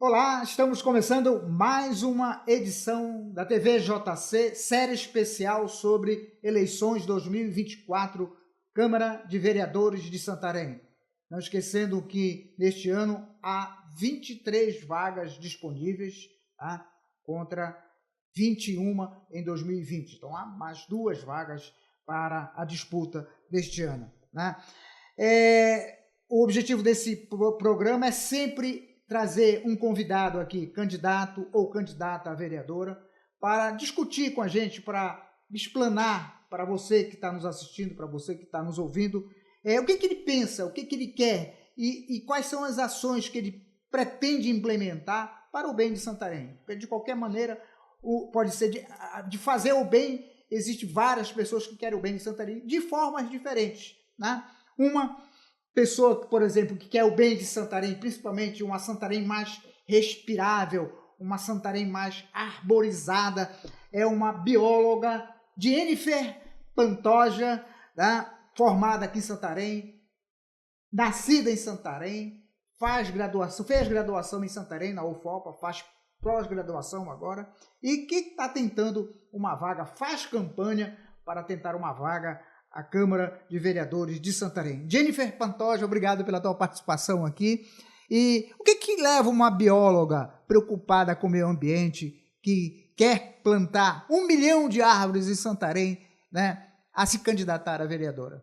Olá, estamos começando mais uma edição da TV JC, série especial sobre eleições 2024, Câmara de Vereadores de Santarém. Não esquecendo que neste ano há 23 vagas disponíveis, tá? Contra 21 em 2020. Então há mais 2 vagas para a disputa deste ano, né? O objetivo desse programa é sempre trazer um convidado aqui, candidato ou candidata a vereadora, para discutir com a gente, para explanar para você que está nos assistindo, para você que está nos ouvindo, o que ele pensa, o que ele quer e quais são as ações que ele pretende implementar para o bem de Santarém. Porque, de qualquer maneira, pode ser de fazer o bem, existem várias pessoas que querem o bem de Santarém de formas diferentes, né? Uma pessoa, por exemplo, que quer o bem de Santarém, principalmente uma Santarém mais respirável, uma Santarém mais arborizada, é uma bióloga, Jennifer Pantoja, né? Formada aqui em Santarém, nascida em Santarém, fez graduação em Santarém, na UFOPA, faz pós-graduação agora, e que está tentando uma vaga, faz campanha para tentar uma vaga à Câmara de Vereadores de Santarém. Jennifer Pantoja, obrigado pela tua participação aqui. E o que leva uma bióloga preocupada com o meio ambiente, que quer plantar 1 milhão de árvores em Santarém, né, a se candidatar a vereadora?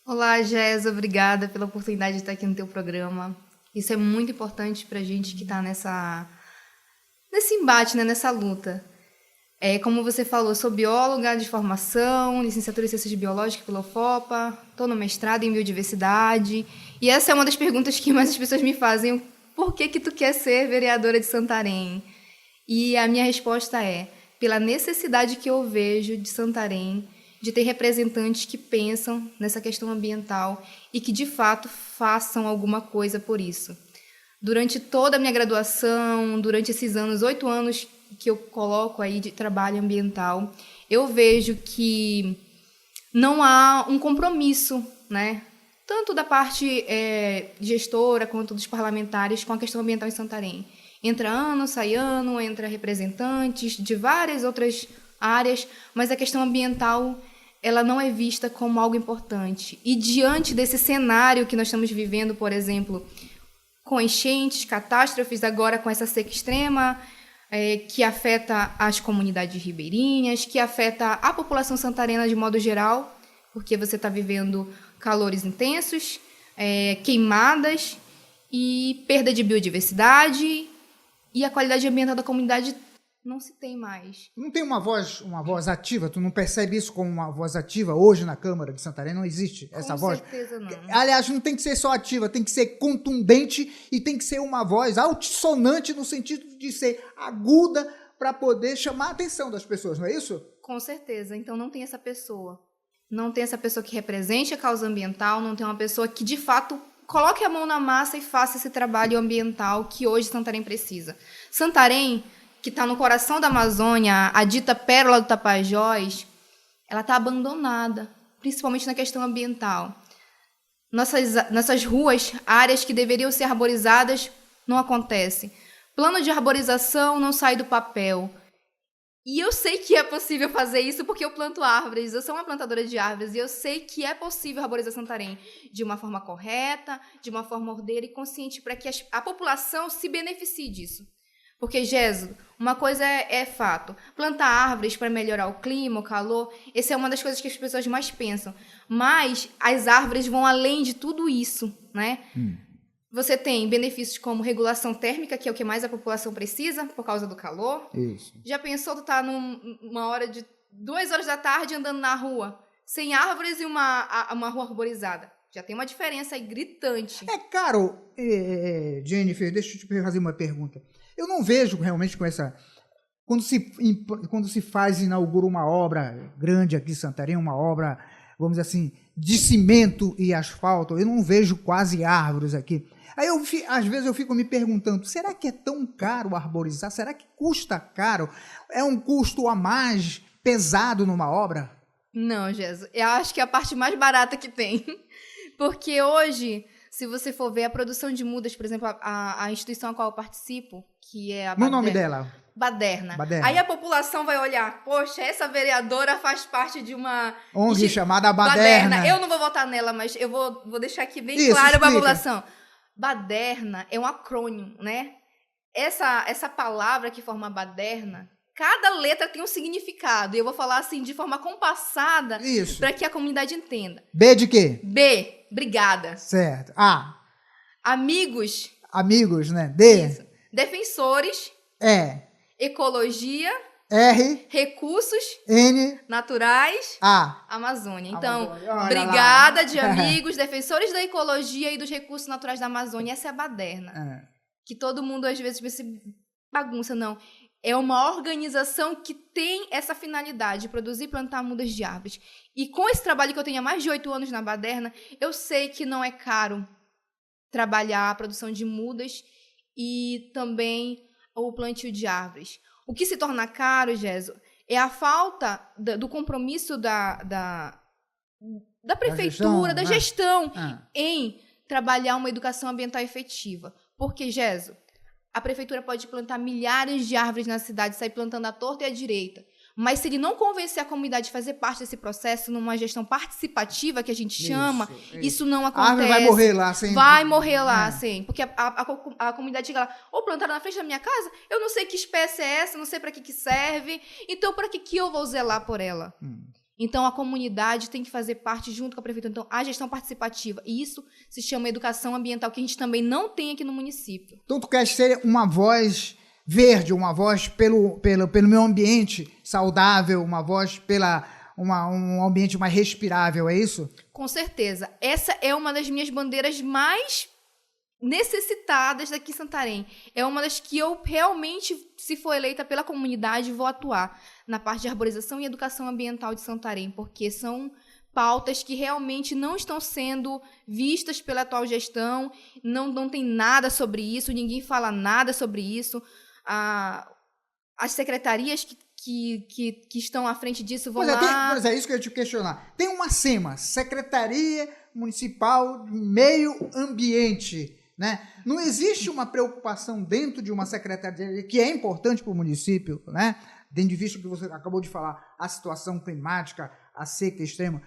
Olá, Jéssica, obrigada pela oportunidade de estar aqui no teu programa. Isso é muito importante para a gente que está nesse embate, né, nessa luta. Como você falou, sou bióloga de formação, licenciatura em Ciências Biológicas pela UFOPA, estou no mestrado em Biodiversidade, e essa é uma das perguntas que mais as pessoas me fazem: por que tu quer ser vereadora de Santarém? E a minha resposta é: pela necessidade que eu vejo de Santarém, de ter representantes que pensam nessa questão ambiental e que, de fato, façam alguma coisa por isso. Durante toda a minha graduação, durante esses 8 anos que eu coloco aí de trabalho ambiental, eu vejo que não há um compromisso, né, tanto da parte gestora quanto dos parlamentares com a questão ambiental em Santarém. Entra ano, sai ano, entra representantes de várias outras áreas, mas a questão ambiental ela não é vista como algo importante. E diante desse cenário que nós estamos vivendo, por exemplo, com enchentes, catástrofes, agora com essa seca extrema, que afeta as comunidades ribeirinhas, que afeta a população santarena de modo geral, porque você está vivendo calores intensos, queimadas e perda de biodiversidade, e a qualidade ambiental da comunidade não se tem mais. Não tem uma voz ativa? Tu não percebe isso como uma voz ativa hoje na Câmara de Santarém? Não existe essa voz? Com certeza não. Aliás, não tem que ser só ativa, tem que ser contundente e tem que ser uma voz altissonante no sentido de ser aguda para poder chamar a atenção das pessoas, não é isso? Com certeza. Então não tem essa pessoa. Não tem essa pessoa que represente a causa ambiental, não tem uma pessoa que, de fato, coloque a mão na massa e faça esse trabalho ambiental que hoje Santarém precisa. Santarém, que está no coração da Amazônia, a dita pérola do Tapajós, ela está abandonada, principalmente na questão ambiental. Nossas ruas, áreas que deveriam ser arborizadas, não acontece. Plano de arborização não sai do papel. E eu sei que é possível fazer isso porque eu planto árvores, eu sou uma plantadora de árvores, e eu sei que é possível arborizar Santarém de uma forma correta, de uma forma ordeira e consciente, para que a população se beneficie disso. Porque, Jéssica, uma coisa é fato. Plantar árvores para melhorar o clima, o calor, essa é uma das coisas que as pessoas mais pensam. Mas as árvores vão além de tudo isso, né? Você tem benefícios como regulação térmica, que é o que mais a população precisa, por causa do calor. Isso. Já pensou tu tá numa hora de 2 horas da tarde andando na rua, sem árvores e uma rua arborizada? Já tem uma diferença aí gritante. Caro, Jennifer, deixa eu te fazer uma pergunta. Eu não vejo realmente com essa... Quando se inaugura uma obra grande aqui em Santarém, uma obra, vamos dizer assim, de cimento e asfalto, eu não vejo quase árvores aqui. Aí, às vezes, eu fico me perguntando, será que é tão caro arborizar? Será que custa caro? É um custo a mais pesado numa obra? Não, Jéssica, eu acho que é a parte mais barata que tem. Porque hoje se você for ver a produção de mudas, por exemplo, a instituição a qual eu participo, que é a No nome dela? Baderna. Baderna. Aí a população vai olhar, poxa, essa vereadora faz parte de uma ONG chamada Baderna. Eu não vou votar nela, mas eu vou deixar aqui bem Isso, claro para a explica. população. Baderna é um acrônimo, né? Essa palavra que forma baderna, cada letra tem um significado. E eu vou falar assim de forma compassada para que a comunidade entenda. B de quê? B, brigada. Certo. A. Amigos. Amigos, né? D. Isso. Defensores. E. Ecologia. R. Recursos. N. Naturais. A. Amazônia. Então, Amazônia. brigada de amigos, defensores da ecologia e dos recursos naturais da Amazônia. Essa é a baderna. Que todo mundo, às vezes, pensa bagunça. Não. É uma organização que tem essa finalidade de produzir e plantar mudas de árvores. E com esse trabalho que eu tenho há mais de 8 anos na baderna, eu sei que não é caro trabalhar a produção de mudas e também o plantio de árvores. O que se torna caro, Gesso, é a falta do compromisso da prefeitura, da gestão, em trabalhar uma educação ambiental efetiva. Porque, Gesso, a prefeitura pode plantar milhares de árvores na cidade, sair plantando à torta e à direita. Mas se ele não convencer a comunidade a fazer parte desse processo, numa gestão participativa, que a gente chama, isso não acontece. A árvore vai morrer lá, sim. Vai morrer lá, sim. Porque a comunidade chega lá, ou plantaram na frente da minha casa, eu não sei que espécie é essa, não sei para que serve, então para que eu vou zelar por ela? Então, a comunidade tem que fazer parte junto com a prefeitura. Então, a gestão participativa. E isso se chama educação ambiental, que a gente também não tem aqui no município. Então, tu quer ser uma voz verde, uma voz pelo meio ambiente saudável, uma voz um ambiente mais respirável, é isso? Com certeza. Essa é uma das minhas bandeiras mais necessitadas daqui em Santarém. É uma das que eu realmente, se for eleita pela comunidade, vou atuar na parte de arborização e educação ambiental de Santarém, porque são pautas que realmente não estão sendo vistas pela atual gestão, não tem nada sobre isso, ninguém fala nada sobre isso. As secretarias que estão à frente disso vão lá... Pois é, isso que eu ia te questionar. Tem uma SEMA, Secretaria Municipal de Meio Ambiente, né? Não existe uma preocupação dentro de uma secretaria que é importante para o município, né? Tendo visto que você acabou de falar, a situação climática, a seca extrema.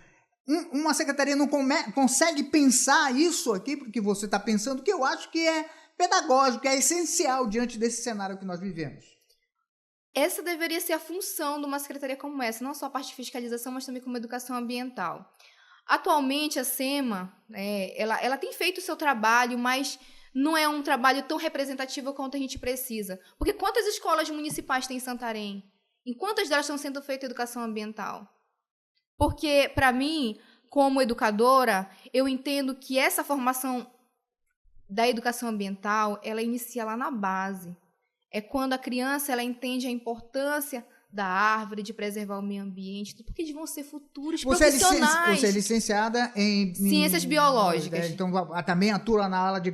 Uma secretaria não consegue pensar isso aqui, porque você está pensando, que eu acho que é pedagógico, que é essencial diante desse cenário que nós vivemos. Essa deveria ser a função de uma secretaria como essa, não só a parte de fiscalização, mas também como educação ambiental. Atualmente, a SEMA, ela tem feito o seu trabalho, mas não é um trabalho tão representativo quanto a gente precisa. Porque quantas escolas municipais tem em Santarém? Em quantas delas estão sendo feita educação ambiental? Porque, para mim, como educadora, eu entendo que essa formação da educação ambiental, ela inicia lá na base. É quando a criança ela entende a importância da árvore, de preservar o meio ambiente, porque eles vão ser futuros profissionais. Você é licenciada em ciências biológicas. Então, também atua na aula de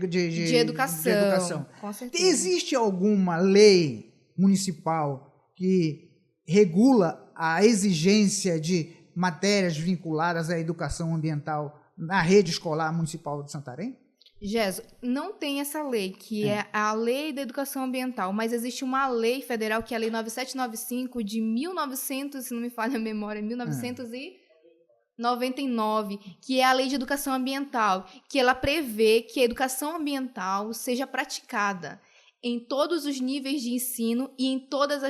educação. Com certeza. Existe alguma lei municipal que regula a exigência de matérias vinculadas à educação ambiental na rede escolar municipal de Santarém? Gesso, não tem essa lei, que é a Lei da Educação Ambiental, mas existe uma lei federal, que é a Lei 9795 de 1900, se não me falha a memória, 1999, que é a Lei de Educação Ambiental, que ela prevê que a educação ambiental seja praticada em todos os níveis de ensino e em todas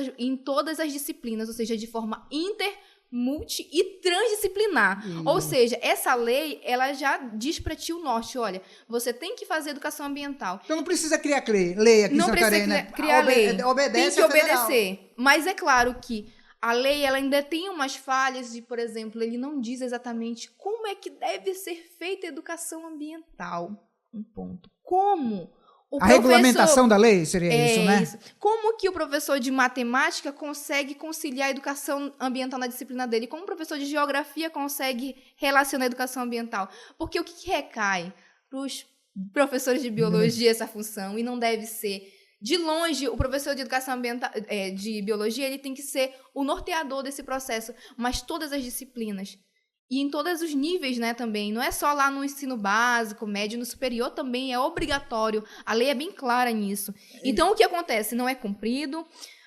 as disciplinas, ou seja, de forma multi e transdisciplinar. Ou seja, essa lei, ela já diz para ti o norte, olha, você tem que fazer educação ambiental. Então não precisa criar lei aqui em Santarém, né? Não precisa criar lei. Obedece tem que obedecer. Mas é claro que a lei ela ainda tem umas falhas de, por exemplo, ele não diz exatamente como é que deve ser feita a educação ambiental. Um ponto. Como? A regulamentação da lei seria isso, né? Isso. Como que o professor de matemática consegue conciliar a educação ambiental na disciplina dele? Como o professor de geografia consegue relacionar a educação ambiental? Porque o que recai para os professores de biologia essa função? E não deve ser. De longe, o professor de educação ambiental, de biologia, ele tem que ser o norteador desse processo, mas todas as disciplinas. e em todos os níveis, né, também. Não é só lá no ensino básico, médio, no superior também é obrigatório. A lei é bem clara nisso. Então, o que acontece? Não é cumprido.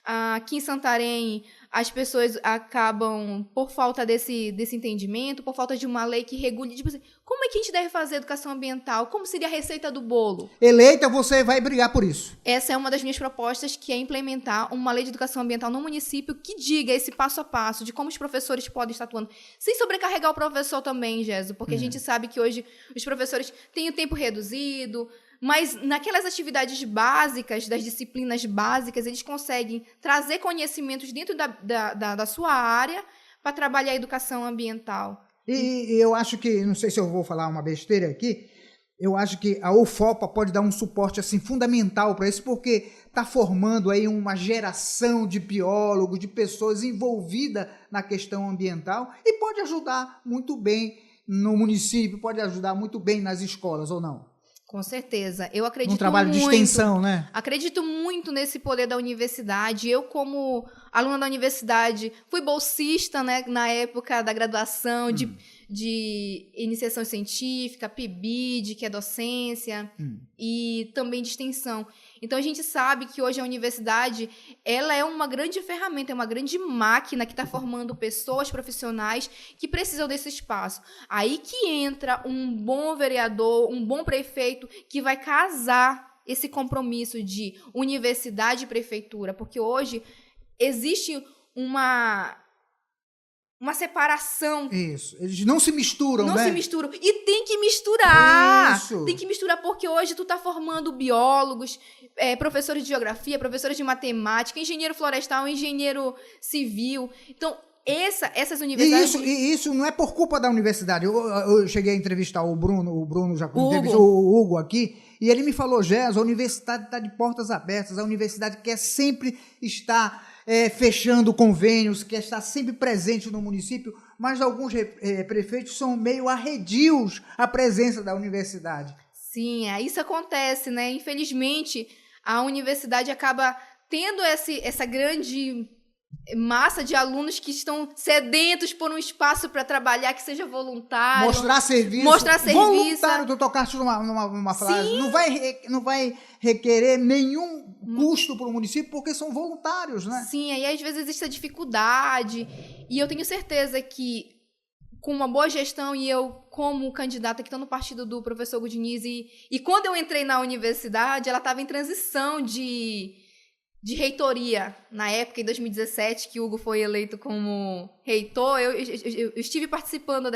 Aqui em Santarém, as pessoas acabam, por falta desse entendimento, por falta de uma lei que regule, tipo assim, como é que a gente deve fazer educação ambiental? Como seria a receita do bolo? Eleita, você vai brigar por isso. Essa é uma das minhas propostas, que é implementar uma lei de educação ambiental no município que diga esse passo a passo de como os professores podem estar atuando, sem sobrecarregar o professor também, Gesso, porque a gente sabe que hoje os professores têm o tempo reduzido, mas naquelas atividades básicas, das disciplinas básicas, eles conseguem trazer conhecimentos dentro da sua área para trabalhar a educação ambiental. E eu acho que, não sei se eu vou falar uma besteira aqui, eu acho que a UFOPA pode dar um suporte assim, fundamental para isso, porque está formando aí uma geração de biólogos, de pessoas envolvidas na questão ambiental e pode ajudar muito bem no município, pode ajudar muito bem nas escolas, ou não? Com certeza. Eu acredito Um trabalho muito, de extensão, né? Acredito muito nesse poder da universidade. Eu, como aluna da universidade, fui bolsista, né, na época da graduação, de iniciação científica, PIBID, que é docência, e também de extensão. Então, a gente sabe que hoje a universidade ela é uma grande ferramenta, é uma grande máquina que está formando pessoas profissionais que precisam desse espaço. Aí que entra um bom vereador, um bom prefeito, que vai casar esse compromisso de universidade e prefeitura, porque hoje existe uma separação. Isso. Eles não se misturam, né? Não se misturam. E tem que misturar. Isso. Tem que misturar, porque hoje tu tá formando biólogos, professores de geografia, professores de matemática, engenheiro florestal, engenheiro civil. Então, essas universidades... E isso não é por culpa da universidade. Eu cheguei a entrevistar o Bruno já entrevistou Hugo. o Hugo aqui, e ele me falou, Gés, a universidade está de portas abertas, a universidade quer sempre estar fechando convênios, quer estar sempre presente no município, mas alguns prefeitos são meio arredios à presença da universidade. Sim, isso acontece, né? Infelizmente, a universidade acaba tendo essa grande massa de alunos que estão sedentos por um espaço para trabalhar, que seja voluntário. Mostrar serviço. Voluntário, tu tocaste numa frase. Não vai requerer nenhum custo para o município, porque são voluntários, né? Sim, aí às vezes existe a dificuldade. E eu tenho certeza que, com uma boa gestão, e eu, como candidata que estou no partido do professor Hugo Diniz, e quando eu entrei na universidade, ela estava em transição de reitoria. Na época, em 2017, que o Hugo foi eleito como reitor, eu estive participando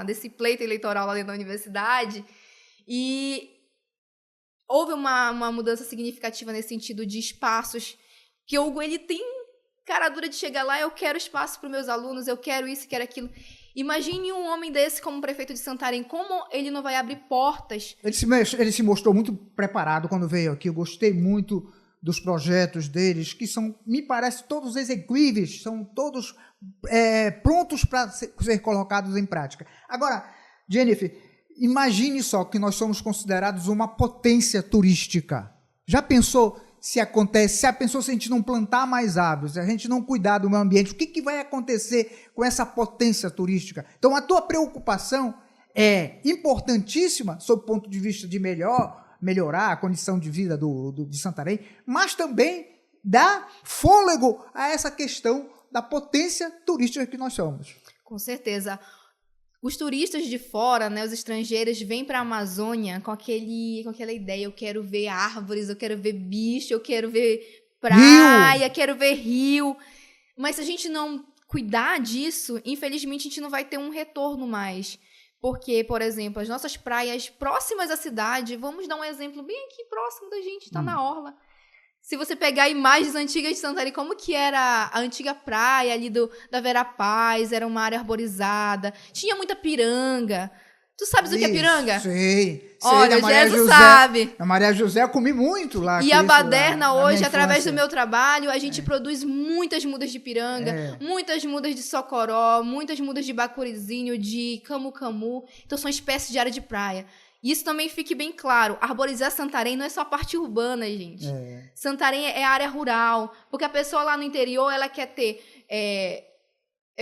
desse pleito eleitoral lá dentro da universidade, e houve uma mudança significativa nesse sentido de espaços, que o Hugo, ele tem cara dura de chegar lá, eu quero espaço para os meus alunos, eu quero isso, quero aquilo. Imagine um homem desse como prefeito de Santarém, como ele não vai abrir portas? Ele se mostrou muito preparado quando veio aqui, eu gostei muito dos projetos deles, que são, me parece, todos execuíveis, são todos prontos para ser colocados em prática. Agora, Jennifer, imagine só que nós somos considerados uma potência turística. Já pensou se acontece, já pensou se a gente não plantar mais árvores, se a gente não cuidar do meio ambiente, o que vai acontecer com essa potência turística? Então, a tua preocupação é importantíssima, sob o ponto de vista de melhorar a condição de vida de Santarém, mas também dá fôlego a essa questão da potência turística que nós somos. Com certeza. Os turistas de fora, né, os estrangeiros, vêm para a Amazônia com aquela ideia, eu quero ver árvores, eu quero ver bicho, eu quero ver praia, quero ver rio. Mas se a gente não cuidar disso, infelizmente a gente não vai ter um retorno mais. Porque, por exemplo, as nossas praias próximas à cidade, vamos dar um exemplo bem aqui próximo da gente, está na orla. Se você pegar imagens antigas de Santarém, como que era a antiga praia ali da Vera Paz, era uma área arborizada, tinha muita piranga. Tu sabes o que é piranga? Sei. Olha, o Jesus sabe. A Maria José eu comi muito lá. E a Baderna hoje, através do meu trabalho, a gente produz muitas mudas de piranga, muitas mudas de socoró, muitas mudas de bacurizinho, de camu-camu. Então, são espécies de área de praia. E isso também fique bem claro. Arborizar Santarém não é só a parte urbana, gente. Santarém é a área rural. Porque a pessoa lá no interior, ela quer ter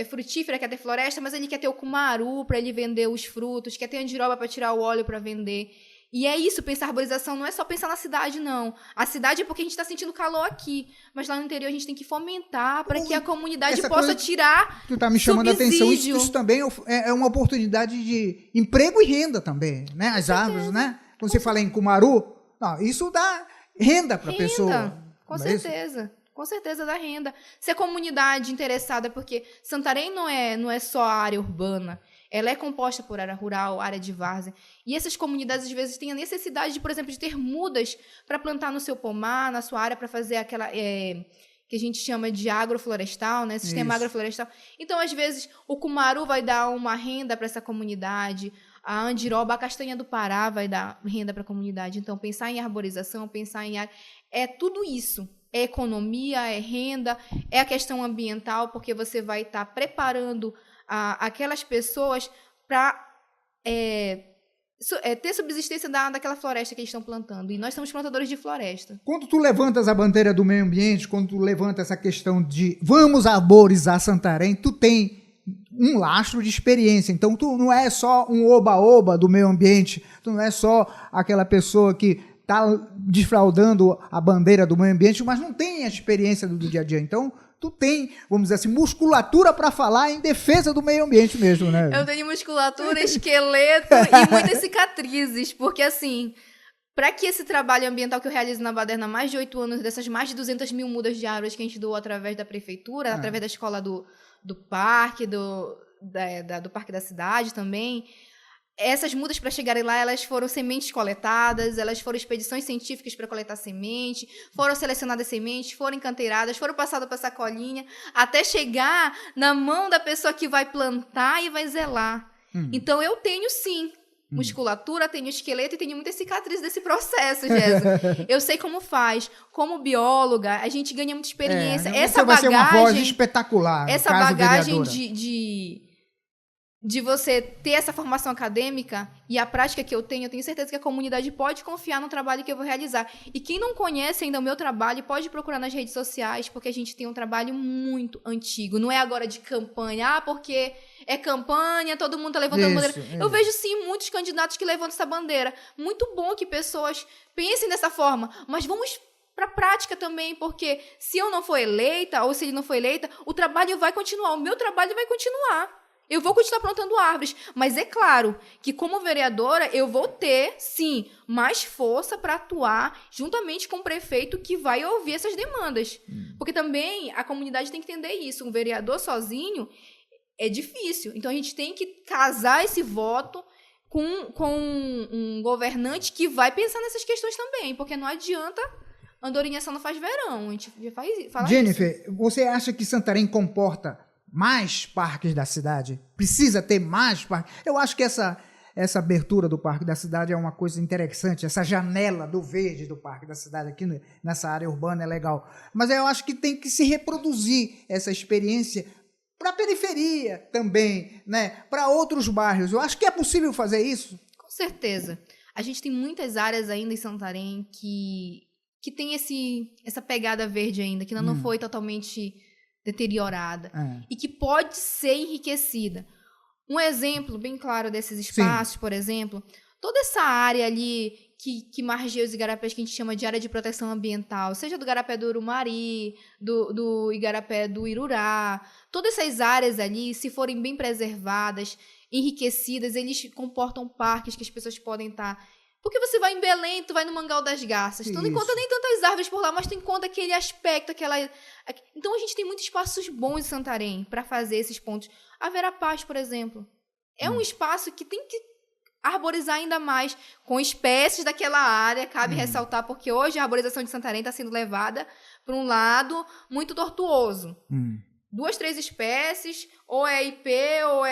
frutífera, quer ter floresta, mas ele quer ter o cumaru para ele vender os frutos, quer ter andiroba para tirar o óleo para vender. E é isso, pensar arborização não é só pensar na cidade, não. A cidade é porque a gente está sentindo calor aqui, mas lá no interior a gente tem que fomentar para que a comunidade possa tirar. Tu está me chamando a atenção, subsídio. isso também é uma oportunidade de emprego e renda também, né? As árvores, né? Quando você fala em cumaru, não, isso dá renda para a pessoa. Com certeza. Com certeza dá renda. Se a comunidade interessada, porque Santarém não é só a área urbana, ela é composta por área rural, área de várzea. E essas comunidades, às vezes, têm a necessidade, de, por exemplo, de ter mudas para plantar no seu pomar, na sua área, para fazer aquela que a gente chama de agroflorestal, né? Sistema agroflorestal. Então, às vezes, o cumaru vai dar uma renda para essa comunidade, a andiroba, a castanha do Pará vai dar renda para a comunidade. Então, pensar em arborização, pensar em área, é tudo isso. É economia, é renda, é a questão ambiental, porque você vai estar preparando aquelas pessoas para ter subsistência daquela floresta que eles estão plantando. E nós somos plantadores de floresta. Quando tu levantas a bandeira do meio ambiente, quando tu levanta essa questão de vamos arborizar Santarém, tu tem um lastro de experiência. Então, tu não é só um oba-oba do meio ambiente, tu não é só aquela pessoa que está desfraudando a bandeira do meio ambiente, mas não tem a experiência do dia a dia. Então, tu tem, vamos dizer assim, musculatura para falar em defesa do meio ambiente mesmo, né? Eu tenho musculatura, esqueleto e muitas cicatrizes, porque assim, para que esse trabalho ambiental que eu realizo na Baderna há mais de 8 anos, dessas mais de 200 mil mudas de árvores que a gente doou através da prefeitura, através da escola do parque, do parque da cidade também, essas mudas, para chegarem lá, elas foram sementes coletadas, elas foram expedições científicas para coletar semente, foram selecionadas sementes, foram encanteiradas, foram passadas para sacolinha, até chegar na mão da pessoa que vai plantar e vai zelar. Então, eu tenho, sim, musculatura, tenho esqueleto e tenho muitas cicatrizes desse processo, Jéssica. Eu sei como faz. Como bióloga, a gente ganha muita experiência. Essa vai bagagem, ser uma voz espetacular. Essa bagagem de você ter essa formação acadêmica e a prática que eu tenho certeza que a comunidade pode confiar no trabalho que eu vou realizar. E quem não conhece ainda o meu trabalho, pode procurar nas redes sociais, porque a gente tem um trabalho muito antigo. Não é agora de campanha, porque é campanha, todo mundo está levantando bandeira. Eu vejo, sim, muitos candidatos que levantam essa bandeira. Muito bom que pessoas pensem dessa forma, mas vamos para a prática também, porque se eu não for eleita, ou se ele não for eleita, o trabalho vai continuar, o meu trabalho vai continuar. Eu vou continuar plantando árvores, mas é claro que como vereadora eu vou ter, sim, mais força para atuar juntamente com o prefeito que vai ouvir essas demandas. Porque também a comunidade tem que entender isso. Um vereador sozinho é difícil. Então a gente tem que casar esse voto com um governante que vai pensar nessas questões também, porque não adianta andorinha só não faz verão. A gente já fala Jennifer, isso. você acha que Santarém comporta mais parques da cidade? Precisa ter mais parques? Eu acho que essa abertura do Parque da Cidade é uma coisa interessante, essa janela do verde do Parque da Cidade aqui nessa área urbana é legal. Mas eu acho que tem que se reproduzir essa experiência para a periferia também, né? Para outros bairros. Eu acho que é possível fazer isso. Com certeza. A gente tem muitas áreas ainda em Santarém que tem essa pegada verde ainda, que ainda não foi totalmente deteriorada e que pode ser enriquecida. Um exemplo bem claro desses espaços, sim, por exemplo, toda essa área ali que margeia os igarapés, que a gente chama de área de proteção ambiental, seja do igarapé do Urumari, do igarapé do Irurá, todas essas áreas ali, se forem bem preservadas, enriquecidas, eles comportam parques que as pessoas podem estar. Porque você vai em Belém, tu vai no Mangal das Garças, tu não encontra nem tantas árvores por lá, mas tu encontra aquele aspecto, Então a gente tem muitos espaços bons em Santarém para fazer esses pontos. A Vera Paz, por exemplo, é um espaço que tem que arborizar ainda mais com espécies daquela área, cabe ressaltar, porque hoje a arborização de Santarém está sendo levada para um lado muito tortuoso. 2, 3 espécies, ou é IP, ou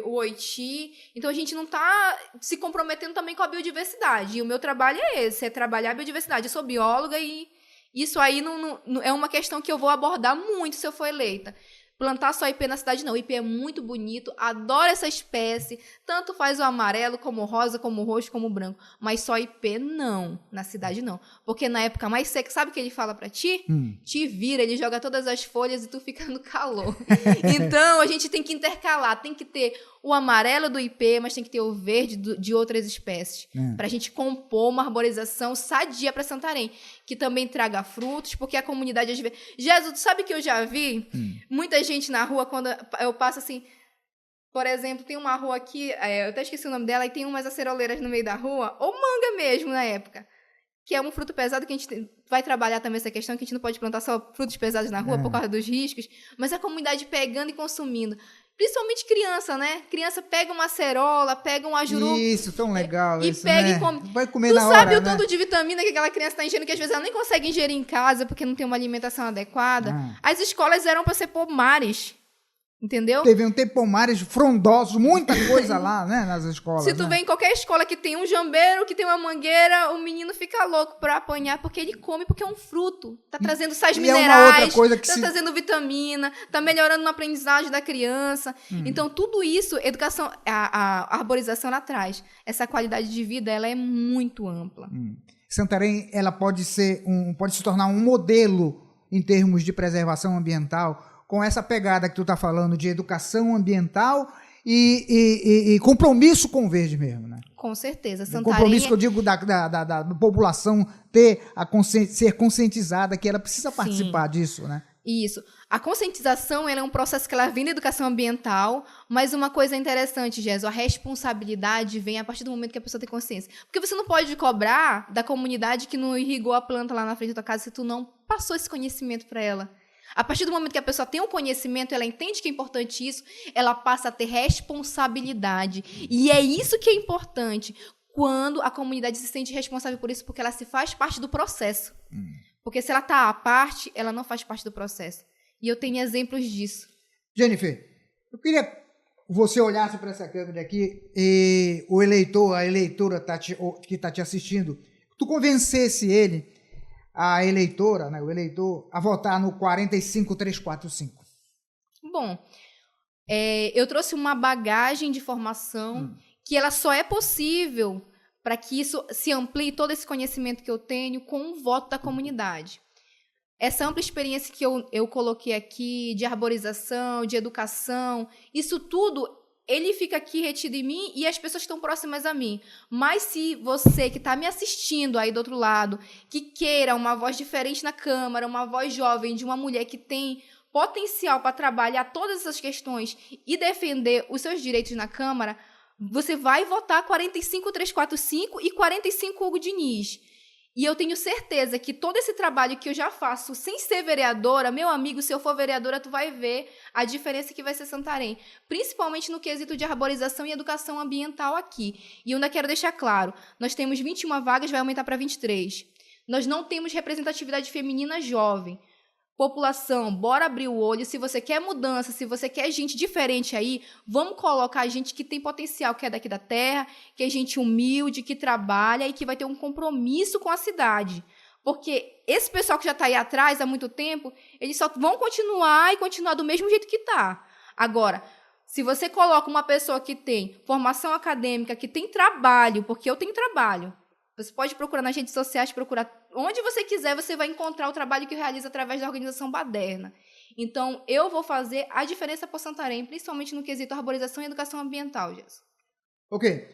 o Oiti. Então a gente não está se comprometendo também com a biodiversidade. E o meu trabalho é esse, é trabalhar a biodiversidade. Eu sou bióloga e isso aí não é uma questão que eu vou abordar muito se eu for eleita. plantar só ipê na cidade, não. O ipê é muito bonito, adoro essa espécie, tanto faz o amarelo, como o rosa, como o roxo, como o branco. Mas só ipê não, na cidade não. Porque na época mais seca, sabe o que ele fala pra ti? Te vira, ele joga todas as folhas e tu fica no calor. Então, a gente tem que intercalar, tem que ter o amarelo do ipê, mas tem que ter o verde de outras espécies. Pra gente compor uma arborização sadia pra Santarém, que também traga frutos, porque a comunidade às vezes... Jesus, tu sabe que eu já vi muita gente na rua, quando eu passo assim... Por exemplo, tem uma rua aqui, eu até esqueci o nome dela, e tem umas aceroleiras no meio da rua, ou manga mesmo, na época, que é um fruto pesado que a gente vai trabalhar também essa questão, que a gente não pode plantar só frutos pesados na rua por causa dos riscos, mas a comunidade pegando e consumindo. Principalmente criança, né? Criança pega uma acerola, pega um ajuru. Isso, tão legal e isso, pega, né? e come. Vai comer tu na sabe hora, o tanto de vitamina que aquela criança está ingerindo, que às vezes ela nem consegue ingerir em casa, porque não tem uma alimentação adequada. As escolas eram para ser pomares. Entendeu? Deviam ter pomares frondosos, muita coisa lá, né, nas escolas. Se tu vê em qualquer escola que tem um jambeiro, que tem uma mangueira, o menino fica louco pra apanhar, porque ele come, porque é um fruto. Tá trazendo sais minerais, é uma outra coisa que trazendo vitamina, tá melhorando a aprendizagem da criança. Então, tudo isso, educação, a arborização, ela traz. Essa qualidade de vida, ela é muito ampla. Santarém, ela pode se tornar um modelo em termos de preservação ambiental, com essa pegada que tu está falando de educação ambiental e compromisso com o verde mesmo, né? Com certeza. Santarém... Compromisso que eu digo da população ser conscientizada, que ela precisa participar disso, né? Isso. A conscientização ela é um processo que ela vem da educação ambiental, mas uma coisa interessante, Jéssica, a responsabilidade vem a partir do momento que a pessoa tem consciência. Porque você não pode cobrar da comunidade que não irrigou a planta lá na frente da tua casa se tu não passou esse conhecimento para ela. A partir do momento que a pessoa tem um conhecimento, ela entende que é importante isso, ela passa a ter responsabilidade. E é isso que é importante, quando a comunidade se sente responsável por isso, porque ela se faz parte do processo. Porque se ela está à parte, ela não faz parte do processo. E eu tenho exemplos disso. Jennifer, eu queria que você olhasse para essa câmera aqui e o eleitor, a eleitora que está te assistindo, tu convencesse ele, a eleitora, né, o eleitor, a votar no 45345. Bom, eu trouxe uma bagagem de formação que ela só é possível para que isso se amplie, todo esse conhecimento que eu tenho, com o voto da comunidade. Essa ampla experiência que eu coloquei aqui, de arborização, de educação, isso tudo... ele fica aqui retido em mim e as pessoas estão próximas a mim. Mas se você que está me assistindo aí do outro lado, que queira uma voz diferente na Câmara, uma voz jovem de uma mulher que tem potencial para trabalhar todas essas questões e defender os seus direitos na Câmara, você vai votar 45345 e 45 Hugo Diniz. E eu tenho certeza que todo esse trabalho que eu já faço sem ser vereadora, meu amigo, se eu for vereadora, tu vai ver a diferença que vai ser Santarém. Principalmente no quesito de arborização e educação ambiental aqui. E eu ainda quero deixar claro, nós temos 21 vagas, vai aumentar para 23. Nós não temos representatividade feminina jovem. População, bora abrir o olho. Se você quer mudança, se você quer gente diferente aí, vamos colocar gente que tem potencial, que é daqui da terra, que é gente humilde, que trabalha e que vai ter um compromisso com a cidade. Porque esse pessoal que já está aí atrás há muito tempo, eles só vão continuar do mesmo jeito que está. Agora, se você coloca uma pessoa que tem formação acadêmica, que tem trabalho, porque eu tenho trabalho, você pode procurar nas redes sociais, procurar onde você quiser, você vai encontrar o trabalho que eu realizo através da organização Baderna. Então, eu vou fazer a diferença para Santarém, principalmente no quesito arborização e educação ambiental, Jéssica. Ok.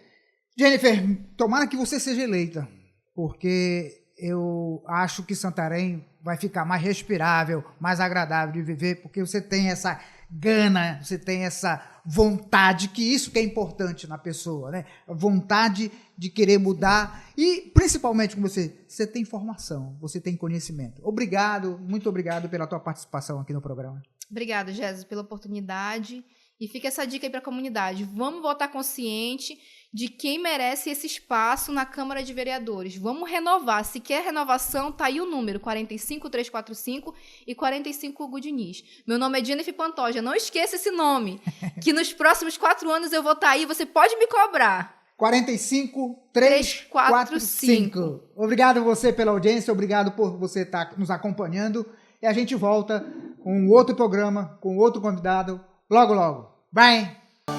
Jennifer, tomara que você seja eleita, porque eu acho que Santarém vai ficar mais respirável, mais agradável de viver, porque você tem essa gana, você tem essa vontade, que isso que é importante na pessoa, né? A vontade de querer mudar e, principalmente com você tem formação, você tem conhecimento. Obrigado, muito obrigado pela tua participação aqui no programa. Obrigada, Jéssica, pela oportunidade. E fica essa dica aí para a comunidade. Vamos votar consciente de quem merece esse espaço na Câmara de Vereadores. Vamos renovar. Se quer renovação, tá aí o número 45345 e 45 Hugo Diniz. Meu nome é Jennifer Pantoja. Não esqueça esse nome, que nos próximos 4 anos eu vou estar aí. Você pode me cobrar. 45345. Obrigado você pela audiência, obrigado por você estar nos acompanhando. E a gente volta com outro programa, com outro convidado, logo, logo. Bye!